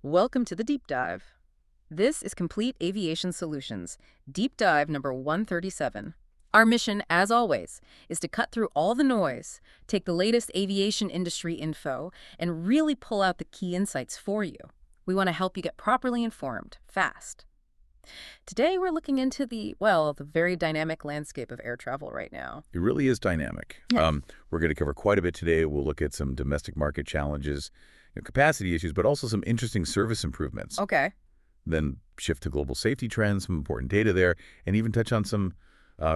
Welcome to the Deep Dive. This is Complete Aviation Solutions, Deep Dive number 137. Our mission, as always, is to cut through all the noise, take the latest aviation industry info, and really pull out the key insights for you. We want to help you get properly informed, fast. Today, we're looking into the very dynamic landscape of air travel right now. It really is dynamic. Yes. We're going to cover quite a bit today. We'll look at some domestic market challenges, capacity issues, but also some interesting service improvements. Okay. Then shift to global safety trends, some important data there, and even touch on some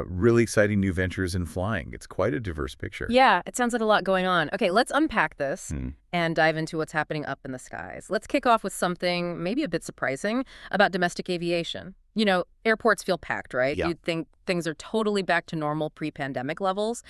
really exciting new ventures in flying. It's quite a diverse picture. Yeah, it sounds like a lot going on. Okay, let's unpack this Hmm. and dive into what's happening up in the skies. Let's kick off with something maybe a bit surprising about domestic aviation. You know, airports feel packed, right? Yeah. You'd think things are totally back to normal pre-pandemic levels.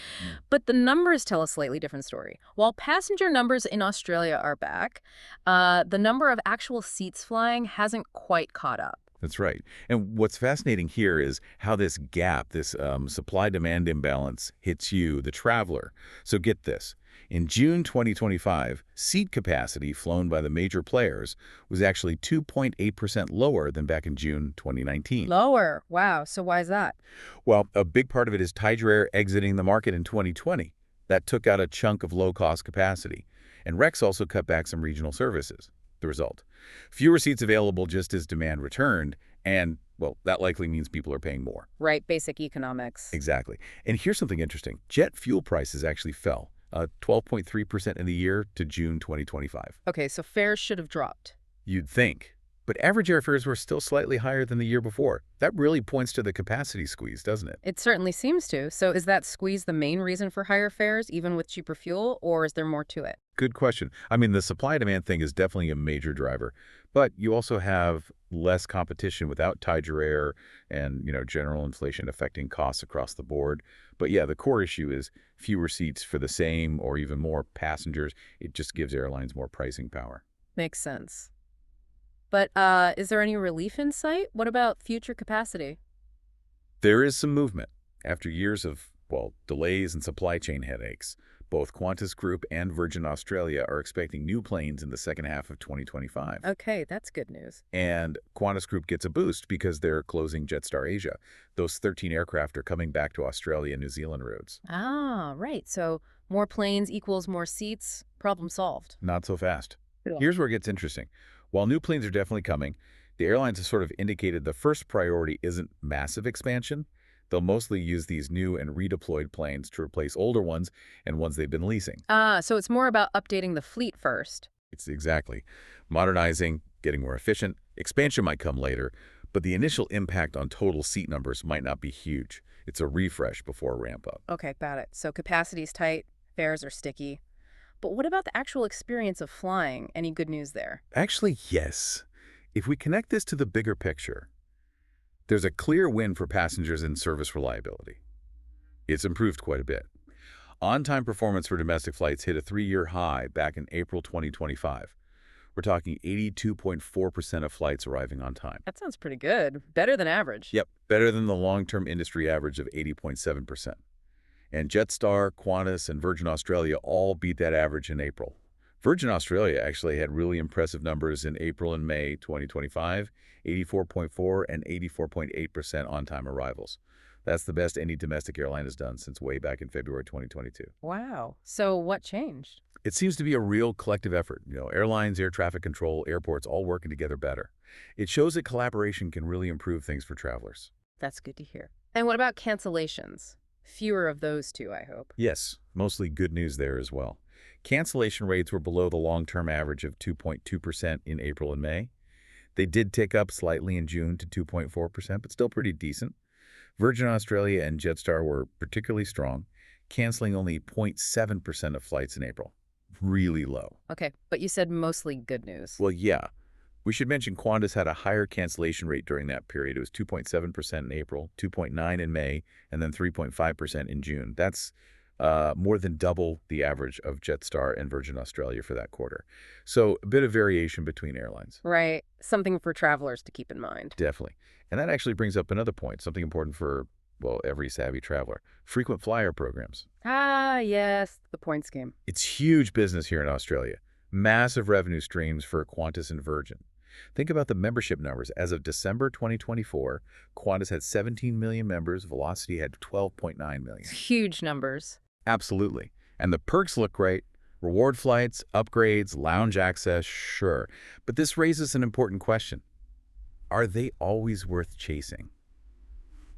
But the numbers tell a slightly different story. While passenger numbers in Australia are back, the number of actual seats flying hasn't quite caught up. That's right. And what's fascinating here is how this gap, this supply-demand imbalance hits you, the traveler. So get this. In June 2025, seat capacity flown by the major players was actually 2.8% lower than back in June 2019. Lower. Wow. So why is that? Well, a big part of it is Tiger exiting the market in 2020. That took out a chunk of low-cost capacity. And Rex also cut back some regional services. The result, fewer seats available just as demand returned, and, well, that likely means people are paying more. Right, basic economics. Exactly. And here's something interesting. Jet fuel prices actually fell 12.3% in the year to June 2025. Okay, so fares should have dropped. You'd think. But average airfares were still slightly higher than the year before. That really points to the capacity squeeze, doesn't it? It certainly seems to. So is that squeeze the main reason for higher fares, even with cheaper fuel, or is there more to it? Good question. I mean, the supply-demand thing is definitely a major driver, but you also have less competition without Tiger Air and, general inflation affecting costs across the board. But yeah, the core issue is fewer seats for the same or even more passengers. It just gives airlines more pricing power. Makes sense. But is there any relief in sight? What about future capacity? There is some movement. After years of, delays and supply chain headaches, both Qantas Group and Virgin Australia are expecting new planes in the second half of 2025. Okay, that's good news. And Qantas Group gets a boost because they're closing Jetstar Asia. Those 13 aircraft are coming back to Australia and New Zealand routes. Ah, right. So more planes equals more seats. Problem solved. Not so fast. Yeah. Here's where it gets interesting. While new planes are definitely coming, the airlines have sort of indicated the first priority isn't massive expansion. They'll mostly use these new and redeployed planes to replace older ones and ones they've been leasing. So it's more about updating the fleet first. It's exactly. Modernizing, getting more efficient. Expansion might come later, but the initial impact on total seat numbers might not be huge. It's a refresh before a ramp up. Okay, got it. So capacity's tight, fares are sticky. But what about the actual experience of flying? Any good news there? Actually, yes. If we connect this to the bigger picture, there's a clear win for passengers in service reliability. It's improved quite a bit. On-time performance for domestic flights hit a 3-year high back in April 2025. We're talking 82.4% of flights arriving on time. That sounds pretty good. Better than average. Yep, better than the long-term industry average of 80.7%. And Jetstar, Qantas, and Virgin Australia all beat that average in April. Virgin Australia actually had really impressive numbers in April and May 2025, 84.4% and 84.8% on-time arrivals. That's the best any domestic airline has done since way back in February 2022. Wow. So what changed? It seems to be a real collective effort. Airlines, air traffic control, airports all working together better. It shows that collaboration can really improve things for travelers. That's good to hear. And what about cancellations? Fewer of those too, I hope. Yes, mostly good news there as well. Cancellation rates were below the long-term average of 2.2% in April and May. They did tick up slightly in June to 2.4%, but still pretty decent. Virgin Australia and Jetstar were particularly strong, canceling only 0.7% of flights in April. Really low. Okay, but you said mostly good news. Well, yeah. We should mention Qantas had a higher cancellation rate during that period. It was 2.7% in April, 2.9% in May, and then 3.5% in June. That's more than double the average of Jetstar and Virgin Australia for that quarter. So a bit of variation between airlines. Right. Something for travelers to keep in mind. Definitely. And that actually brings up another point, something important for, every savvy traveler. Frequent flyer programs. Ah, yes, the points game. It's huge business here in Australia. Massive revenue streams for Qantas and Virgin. Think about the membership numbers. As of December 2024, Qantas had 17 million members, Velocity had 12.9 million. Huge numbers. Absolutely. And the perks look great. Reward flights, upgrades, lounge access, sure. But this raises an important question. Are they always worth chasing?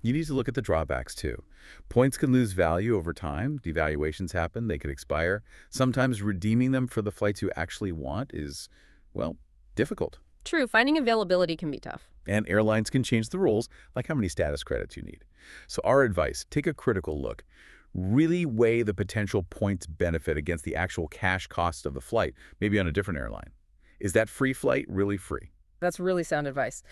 You need to look at the drawbacks, too. Points can lose value over time. Devaluations happen. They could expire. Sometimes redeeming them for the flights you actually want is, well, difficult. True, finding availability can be tough. And airlines can change the rules, like how many status credits you need. So our advice, take a critical look. Really weigh the potential points benefit against the actual cash cost of the flight, maybe on a different airline. Is that free flight really free? That's really sound advice.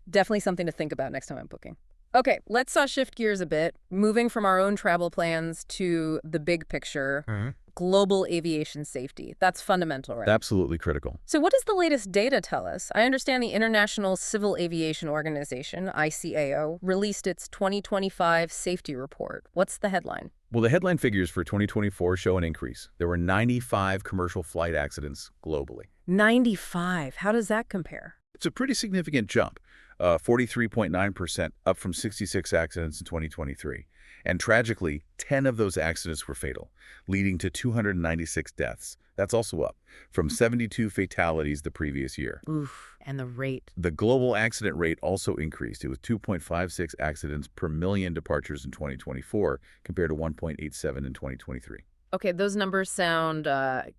Definitely something to think about next time I'm booking. Okay, let's shift gears a bit, moving from our own travel plans to the big picture, global aviation safety. That's fundamental, right? Absolutely critical. So what does the latest data tell us? I understand the International Civil Aviation Organization, ICAO, released its 2025 safety report. What's the headline? Well, the headline figures for 2024 show an increase. There were 95 commercial flight accidents globally. 95. How does that compare? It's a pretty significant jump, 43.9%, up from 66 accidents in 2023. And tragically, 10 of those accidents were fatal, leading to 296 deaths. That's also up from 72 fatalities the previous year. Oof, and the rate. The global accident rate also increased. It was 2.56 accidents per million departures in 2024 compared to 1.87 in 2023. Okay, those numbers sound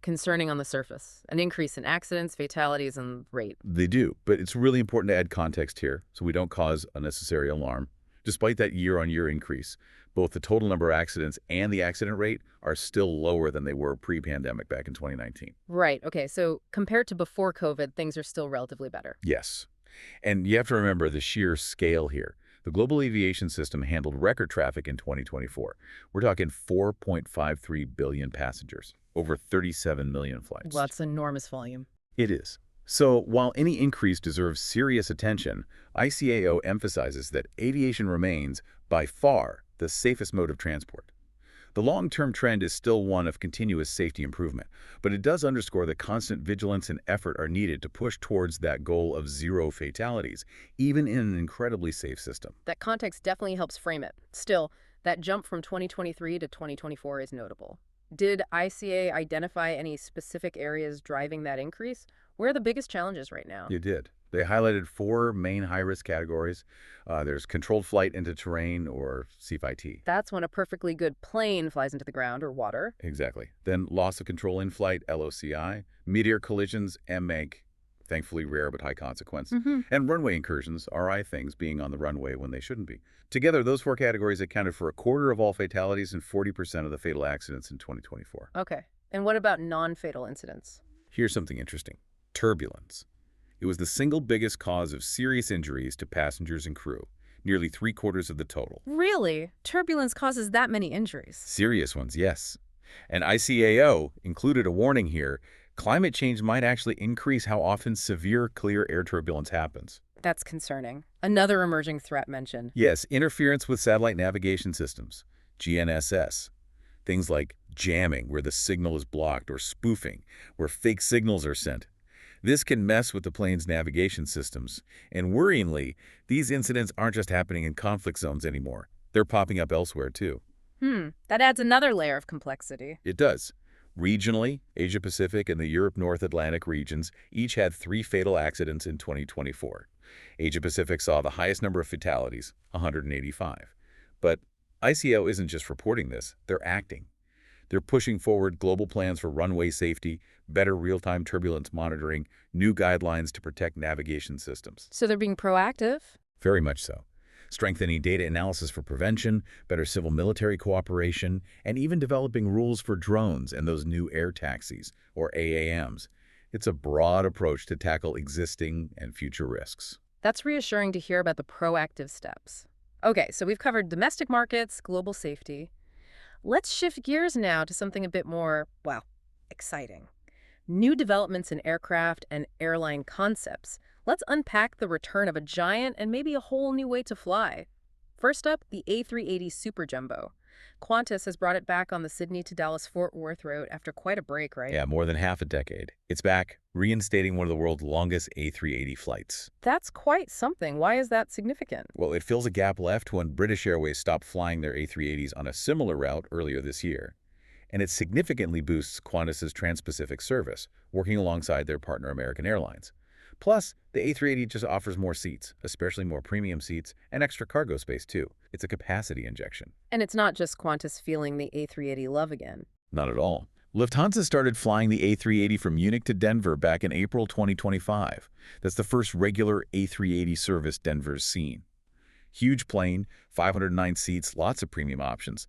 concerning on the surface. An increase in accidents, fatalities, and rate. They do, but it's really important to add context here so we don't cause unnecessary alarm. Despite that year-on-year increase, both the total number of accidents and the accident rate are still lower than they were pre-pandemic back in 2019. Right, okay, so compared to before COVID, things are still relatively better. Yes. And you have to remember the sheer scale here. The global aviation system handled record traffic in 2024. We're talking 4.53 billion passengers, over 37 million flights. Well, that's enormous volume. It is. So while any increase deserves serious attention, ICAO emphasizes that aviation remains, by far, the safest mode of transport. The long-term trend is still one of continuous safety improvement, but it does underscore that constant vigilance and effort are needed to push towards that goal of zero fatalities, even in an incredibly safe system. That context definitely helps frame it. Still, that jump from 2023 to 2024 is notable. Did ICA identify any specific areas driving that increase? Where are the biggest challenges right now? You did. They highlighted 4 main high-risk categories. There's controlled flight into terrain, or CFIT. That's when a perfectly good plane flies into the ground or water. Exactly. Then loss of control in flight, LOCI. Meteor collisions, MEG. Thankfully rare but high consequence. And runway incursions, RI things, being on the runway when they shouldn't be. Together, those 4 categories accounted for a quarter of all fatalities and 40% of the fatal accidents in 2024. Okay. And what about non-fatal incidents? Here's something interesting. Turbulence. It was the single biggest cause of serious injuries to passengers and crew, nearly 3/4 of the total. Really? Turbulence causes that many injuries? Serious ones, yes. And ICAO included a warning here. Climate change might actually increase how often severe clear air turbulence happens. That's concerning. Another emerging threat mentioned. Yes, interference with satellite navigation systems, GNSS. Things like jamming, where the signal is blocked, or spoofing, where fake signals are sent. This can mess with the plane's navigation systems. And worryingly, these incidents aren't just happening in conflict zones anymore. They're popping up elsewhere, too. That adds another layer of complexity. It does. Regionally, Asia-Pacific and the Europe-North Atlantic regions each had 3 fatal accidents in 2024. Asia-Pacific saw the highest number of fatalities, 185. But ICAO isn't just reporting this, they're acting. They're pushing forward global plans for runway safety, better real-time turbulence monitoring, new guidelines to protect navigation systems. So they're being proactive? Very much so. Strengthening data analysis for prevention, better civil-military cooperation, and even developing rules for drones and those new air taxis, or AAMs. It's a broad approach to tackle existing and future risks. That's reassuring to hear about the proactive steps. Okay, so we've covered domestic markets, global safety. Let's shift gears now to something a bit more, well, exciting. New developments in aircraft and airline concepts. Let's unpack the return of a giant and maybe a whole new way to fly. First up, the A380 Super Jumbo. Qantas has brought it back on the Sydney to Dallas-Fort Worth route after quite a break, right? Yeah, more than half a decade. It's back, reinstating one of the world's longest A380 flights. That's quite something. Why is that significant? Well, it fills a gap left when British Airways stopped flying their A380s on a similar route earlier this year. And it significantly boosts Qantas's trans-Pacific service, working alongside their partner American Airlines. Plus, the A380 just offers more seats, especially more premium seats, and extra cargo space too. It's a capacity injection. And it's not just Qantas feeling the A380 love again. Not at all. Lufthansa started flying the A380 from Munich to Denver back in April 2025. That's the first regular A380 service Denver's seen. Huge plane, 509 seats, lots of premium options.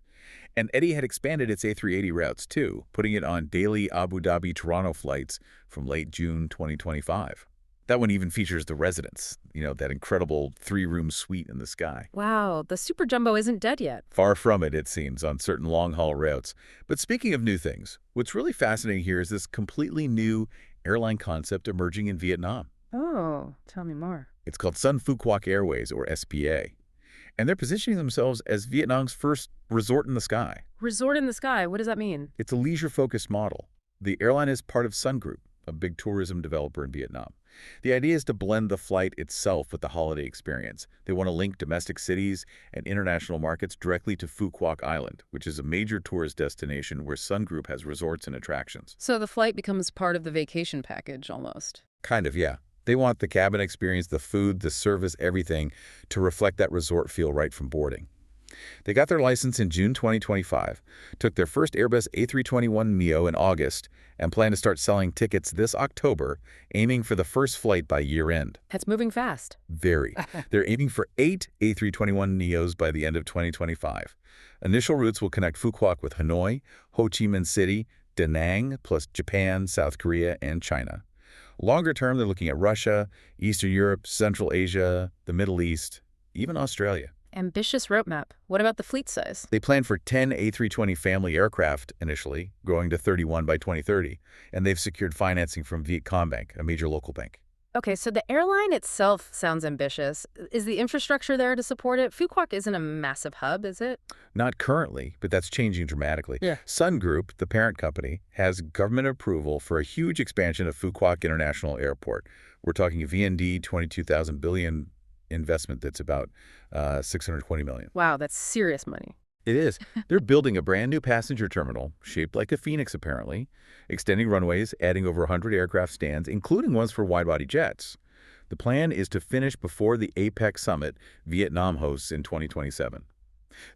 And Etihad expanded its A380 routes too, putting it on daily Abu Dhabi-Toronto flights from late June 2025. That one even features the Residence, that incredible three-room suite in the sky. Wow, the Super Jumbo isn't dead yet. Far from it, it seems, on certain long-haul routes. But speaking of new things, what's really fascinating here is this completely new airline concept emerging in Vietnam. Oh, tell me more. It's called Sun Phu Quoc Airways, or SPA. And they're positioning themselves as Vietnam's first resort in the sky. Resort in the sky, what does that mean? It's a leisure-focused model. The airline is part of Sun Group, a big tourism developer in Vietnam. The idea is to blend the flight itself with the holiday experience. They want to link domestic cities and international markets directly to Phu Quoc Island, which is a major tourist destination where Sun Group has resorts and attractions. So the flight becomes part of the vacation package, almost. Kind of, yeah. They want the cabin experience, the food, the service, everything to reflect that resort feel right from boarding. They got their license in June 2025, took their first Airbus A321neo in August, and plan to start selling tickets this October, aiming for the first flight by year-end. That's moving fast. Very. They're aiming for 8 A321neos by the end of 2025. Initial routes will connect Phu Quoc with Hanoi, Ho Chi Minh City, Da Nang, plus Japan, South Korea, and China. Longer term, they're looking at Russia, Eastern Europe, Central Asia, the Middle East, even Australia. Ambitious roadmap. What about the fleet size? They plan for 10 A320 family aircraft initially, growing to 31 by 2030, and they've secured financing from Vietcombank, a major local bank. Okay, so the airline itself sounds ambitious. Is the infrastructure there to support it? Phu Quoc isn't a massive hub, is it? Not currently, but that's changing dramatically. Yeah. Sun Group, the parent company, has government approval for a huge expansion of Phu Quoc International Airport. We're talking VND 22,000 billion investment that's about $620 million. Wow, that's serious money. It is. They're building a brand new passenger terminal, shaped like a phoenix apparently, extending runways, adding over 100 aircraft stands, including ones for wide-body jets. The plan is to finish before the APEC summit Vietnam hosts in 2027.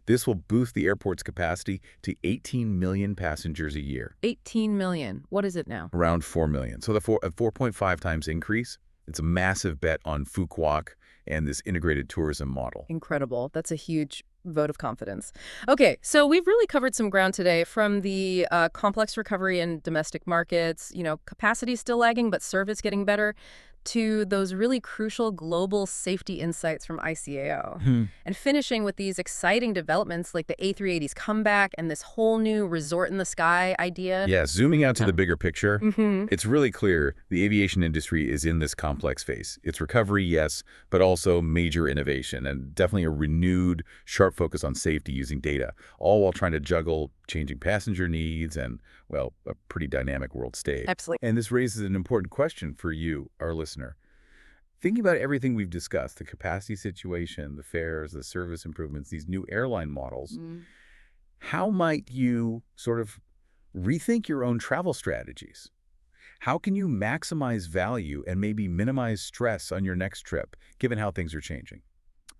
This will boost the airport's capacity to 18 million passengers a year. 18 million. What is it now? Around 4 million. So a 4.5 times increase. It's a massive bet on Phu Quoc and this integrated tourism model. Incredible. That's a huge vote of confidence. Okay, so we've really covered some ground today, from the complex recovery in domestic markets, capacity still lagging, but service getting better, to those really crucial global safety insights from ICAO. And finishing with these exciting developments like the A380's comeback and this whole new resort in the sky idea. Yeah, zooming out to the bigger picture, it's really clear the aviation industry is in this complex phase. It's recovery, yes, but also major innovation and definitely a renewed, sharp focus on safety using data, all while trying to juggle changing passenger needs and, well, a pretty dynamic world stage. Absolutely. And this raises an important question for you, our listener. Thinking about everything we've discussed, the capacity situation, the fares, the service improvements, these new airline models, how might you sort of rethink your own travel strategies? How can you maximize value and maybe minimize stress on your next trip, given how things are changing?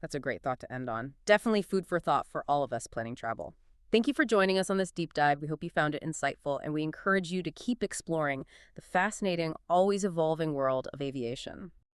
That's a great thought to end on. Definitely food for thought for all of us planning travel. Thank you for joining us on this deep dive. We hope you found it insightful, and we encourage you to keep exploring the fascinating, always evolving world of aviation.